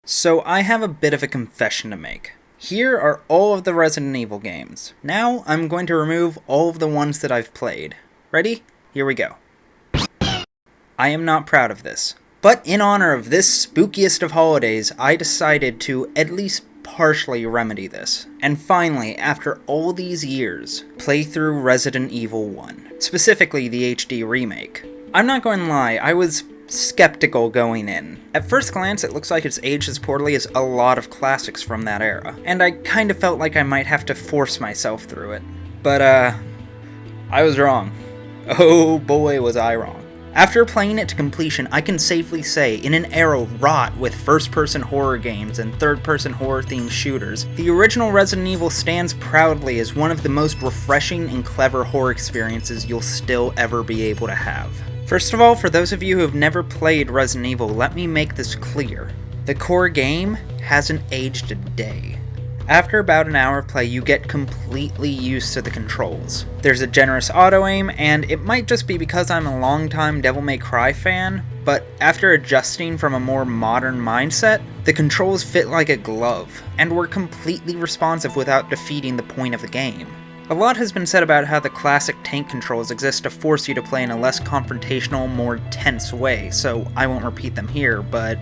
So I have a bit of a confession to make. Here are all of the Resident Evil games. Now I'm going to remove all of the ones that I've played. Ready? Here we go. I am not proud of this. But in honor of this spookiest of holidays, I decided to at least partially remedy this. And finally, after all these years, play through Resident Evil 1. Specifically the HD remake. I'm not going to lie, I was skeptical going in. At first glance, it looks like it's aged as poorly as a lot of classics from that era, and I kind of felt like I might have to force myself through it. But, I was wrong. Oh boy, was I wrong. After playing it to completion, I can safely say, in an era wrought with first-person horror games and third-person horror-themed shooters, the original Resident Evil stands proudly as one of the most refreshing and clever horror experiences you'll still ever be able to have. First of all, for those of you who have never played Resident Evil, let me make this clear. The core game hasn't aged a day. After about an hour of play, you get completely used to the controls. There's a generous auto-aim, and it might just be because I'm a longtime Devil May Cry fan, but after adjusting from a more modern mindset, the controls fit like a glove, and were completely responsive without defeating the point of the game. A lot has been said about how the classic tank controls exist to force you to play in a less confrontational, more tense way, so I won't repeat them here, but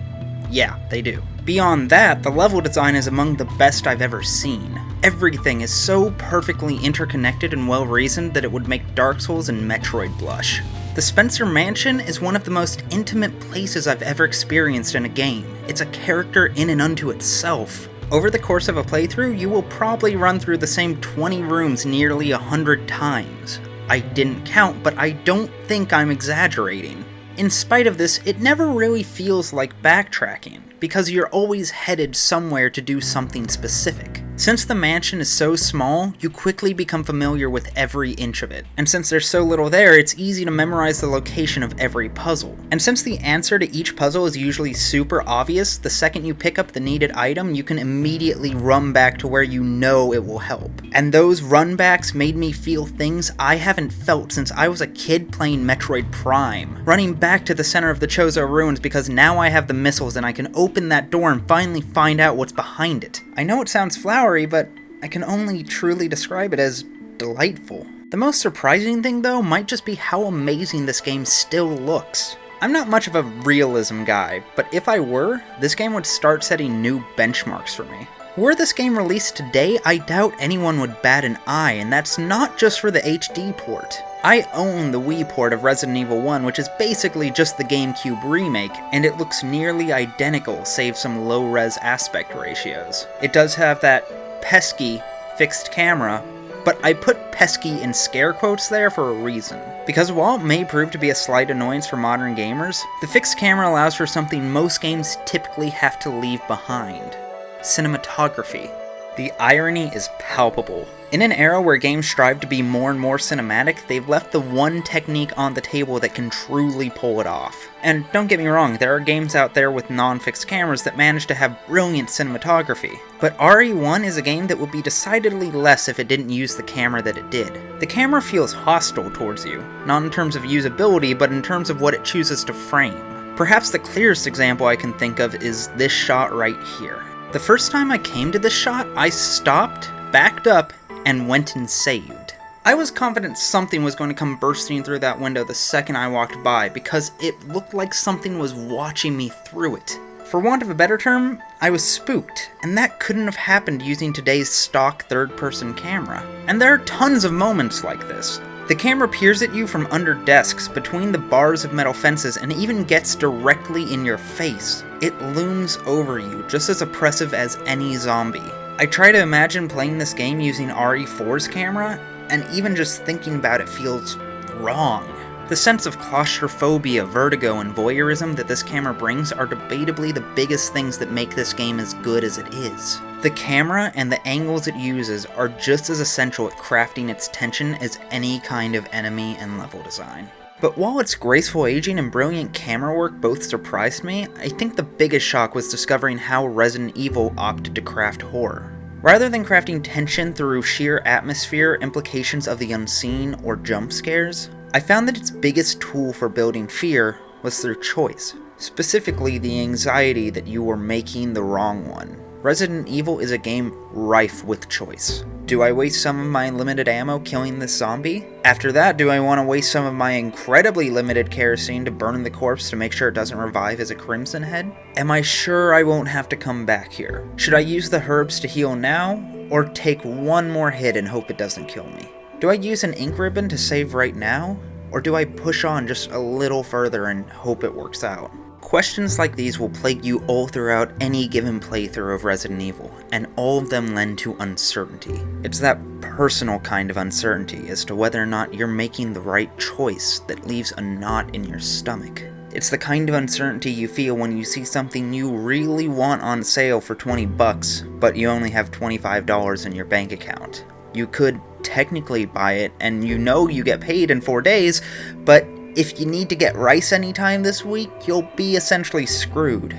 yeah, they do. Beyond that, the level design is among the best I've ever seen. Everything is so perfectly interconnected and well-reasoned that it would make Dark Souls and Metroid blush. The Spencer Mansion is one of the most intimate places I've ever experienced in a game. It's a character in and unto itself. Over the course of a playthrough, you will probably run through the same 20 rooms nearly 100 times. I didn't count, but I don't think I'm exaggerating. In spite of this, it never really feels like backtracking, because you're always headed somewhere to do something specific. Since the mansion is so small, you quickly become familiar with every inch of it. And since there's so little there, it's easy to memorize the location of every puzzle. And since the answer to each puzzle is usually super obvious, the second you pick up the needed item, you can immediately run back to where you know it will help. And those runbacks made me feel things I haven't felt since I was a kid playing Metroid Prime. Running back to the center of the Chozo ruins because now I have the missiles and I can open that door and finally find out what's behind it. I know it sounds flowery, but I can only truly describe it as delightful. The most surprising thing though might just be how amazing this game still looks. I'm not much of a realism guy, but if I were, this game would start setting new benchmarks for me. Were this game released today, I doubt anyone would bat an eye, and that's not just for the HD port. I own the Wii port of Resident Evil 1, which is basically just the GameCube remake, and it looks nearly identical save some low-res aspect ratios. It does have that pesky fixed camera, but I put pesky in scare quotes there for a reason. Because while it may prove to be a slight annoyance for modern gamers, the fixed camera allows for something most games typically have to leave behind. Cinematography. The irony is palpable. In an era where games strive to be more and more cinematic, they've left the one technique on the table that can truly pull it off. And don't get me wrong, there are games out there with non-fixed cameras that manage to have brilliant cinematography. But RE1 is a game that would be decidedly less if it didn't use the camera that it did. The camera feels hostile towards you, not in terms of usability, but in terms of what it chooses to frame. Perhaps the clearest example I can think of is this shot right here. The first time I came to this shot, I stopped, backed up, and went and saved. I was confident something was going to come bursting through that window the second I walked by, because it looked like something was watching me through it. For want of a better term, I was spooked, and that couldn't have happened using today's stock third-person camera. And there are tons of moments like this. The camera peers at you from under desks, between the bars of metal fences, and even gets directly in your face. It looms over you, just as oppressive as any zombie. I try to imagine playing this game using RE4's camera, and even just thinking about it feels wrong. The sense of claustrophobia, vertigo, and voyeurism that this camera brings are debatably the biggest things that make this game as good as it is. The camera and the angles it uses are just as essential at crafting its tension as any kind of enemy and level design. But while its graceful aging and brilliant camera work both surprised me, I think the biggest shock was discovering how Resident Evil opted to craft horror. Rather than crafting tension through sheer atmosphere, implications of the unseen, or jump scares, I found that its biggest tool for building fear was through choice. Specifically, the anxiety that you were making the wrong one. Resident Evil is a game rife with choice. Do I waste some of my limited ammo killing this zombie? After that, do I want to waste some of my incredibly limited kerosene to burn the corpse to make sure it doesn't revive as a Crimson Head? Am I sure I won't have to come back here? Should I use the herbs to heal now, or take one more hit and hope it doesn't kill me? Do I use an ink ribbon to save right now, or do I push on just a little further and hope it works out? Questions like these will plague you all throughout any given playthrough of Resident Evil, and all of them lend to uncertainty. It's that personal kind of uncertainty as to whether or not you're making the right choice that leaves a knot in your stomach. It's the kind of uncertainty you feel when you see something you really want on sale for $20, but you only have $25 in your bank account. You could technically buy it, and you know you get paid in 4 days, but if you need to get rice anytime this week, you'll be essentially screwed.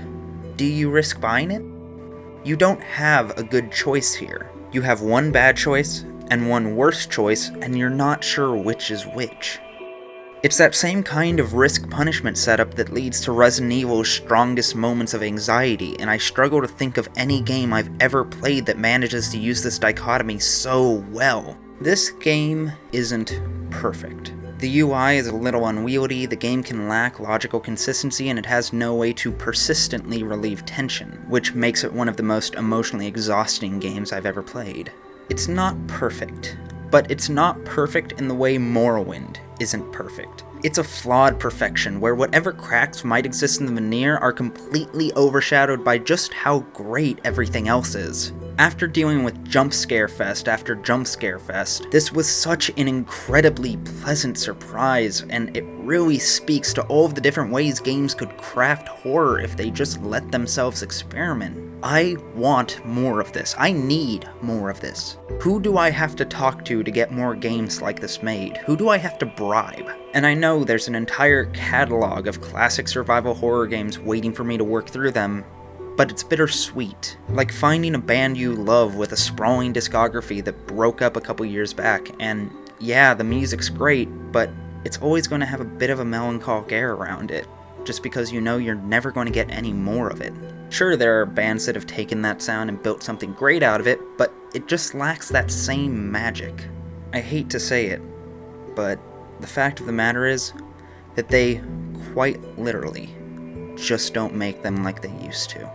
Do you risk buying it? You don't have a good choice here. You have one bad choice and one worse choice, and you're not sure which is which. It's that same kind of risk-punishment setup that leads to Resident Evil's strongest moments of anxiety, and I struggle to think of any game I've ever played that manages to use this dichotomy so well. This game isn't perfect. The UI is a little unwieldy, the game can lack logical consistency, and it has no way to persistently relieve tension, which makes it one of the most emotionally exhausting games I've ever played. It's not perfect, but it's not perfect in the way Morrowind isn't perfect. It's a flawed perfection, where whatever cracks might exist in the veneer are completely overshadowed by just how great everything else is. After dealing with jump scare fest after jump scare fest, this was such an incredibly pleasant surprise, and it really speaks to all of the different ways games could craft horror if they just let themselves experiment. I want more of this. I need more of this. Who do I have to talk to get more games like this made? Who do I have to bribe? And I know there's an entire catalog of classic survival horror games waiting for me to work through them, but it's bittersweet. Like finding a band you love with a sprawling discography that broke up a couple years back, and yeah, the music's great, but it's always going to have a bit of a melancholic air around it, just because you know you're never going to get any more of it. Sure, there are bands that have taken that sound and built something great out of it, but it just lacks that same magic. I hate to say it, but the fact of the matter is that they, quite literally, just don't make them like they used to.